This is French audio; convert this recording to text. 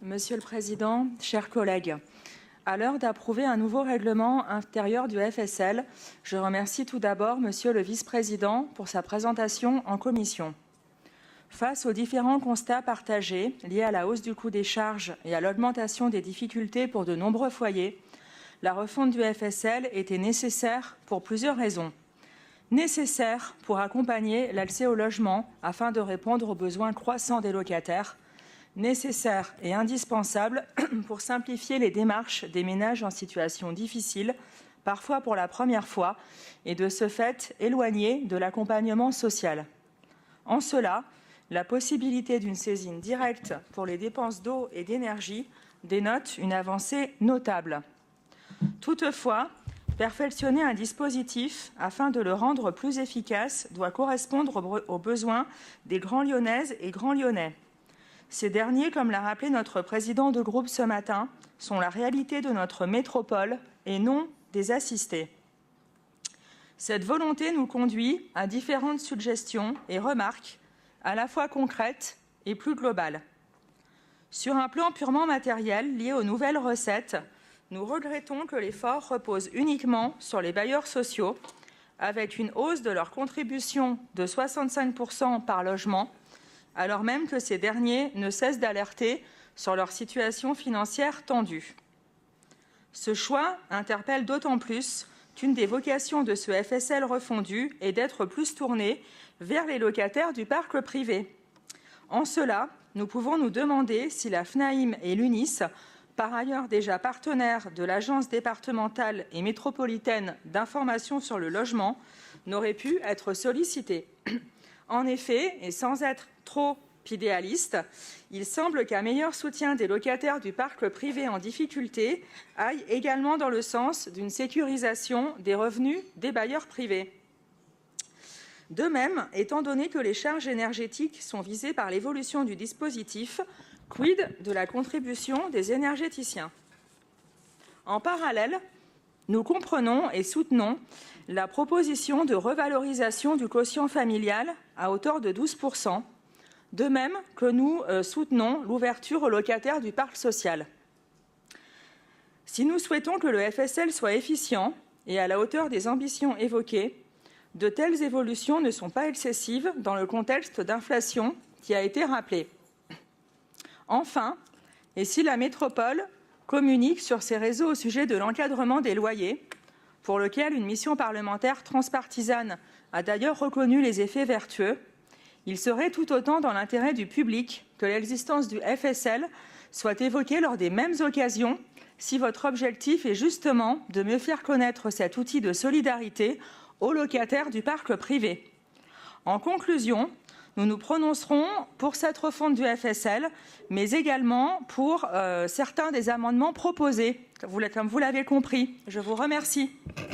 Monsieur le Président, chers collègues, à l'heure d'approuver un nouveau règlement intérieur du FSL, je remercie tout d'abord Monsieur le Vice-président pour sa présentation en commission. Face aux différents constats partagés liés à la hausse du coût des charges et à l'augmentation des difficultés pour de nombreux foyers, la refonte du FSL était nécessaire pour plusieurs raisons. Nécessaire pour accompagner l'accès au logement afin de répondre aux besoins croissants des locataires. Nécessaire et indispensable pour simplifier les démarches des ménages en situation difficile, parfois pour la première fois, et de ce fait éloignés de l'accompagnement social. En cela, la possibilité d'une saisine directe pour les dépenses d'eau et d'énergie dénote une avancée notable. Toutefois, perfectionner un dispositif afin de le rendre plus efficace doit correspondre aux besoins des Grands Lyonnaises et Grands Lyonnais. Ces derniers, comme l'a rappelé notre président de groupe ce matin, sont la réalité de notre métropole et non des assistés. Cette volonté nous conduit à différentes suggestions et remarques, à la fois concrètes et plus globales. Sur un plan purement matériel lié aux nouvelles recettes, nous regrettons que l'effort repose uniquement sur les bailleurs sociaux, avec une hausse de leur contribution de 65% par logement, alors même que ces derniers ne cessent d'alerter sur leur situation financière tendue. Ce choix interpelle d'autant plus qu'une des vocations de ce FSL refondu est d'être plus tourné vers les locataires du parc privé. En cela, nous pouvons nous demander si la FNAIM et l'UNIS, par ailleurs déjà partenaires de l'Agence départementale et métropolitaine d'information sur le logement, n'auraient pu être sollicités. En effet, et sans être trop idéaliste, il semble qu'un meilleur soutien des locataires du parc privé en difficulté aille également dans le sens d'une sécurisation des revenus des bailleurs privés. De même, étant donné que les charges énergétiques sont visées par l'évolution du dispositif, quid de la contribution des énergéticiens? En parallèle, nous comprenons et soutenons la proposition de revalorisation du quotient familial à hauteur de 12%, de même que nous soutenons l'ouverture aux locataires du parc social. Si nous souhaitons que le FSL soit efficient et à la hauteur des ambitions évoquées, de telles évolutions ne sont pas excessives dans le contexte d'inflation qui a été rappelé. Enfin, et si la métropole communique sur ses réseaux au sujet de l'encadrement des loyers, pour lequel une mission parlementaire transpartisane a d'ailleurs reconnu les effets vertueux, il serait tout autant dans l'intérêt du public que l'existence du FSL soit évoquée lors des mêmes occasions si votre objectif est justement de mieux faire connaître cet outil de solidarité aux locataires du parc privé. En conclusion, nous nous prononcerons pour cette refonte du FSL, mais également pour certains des amendements proposés, comme vous l'avez compris. Je vous remercie.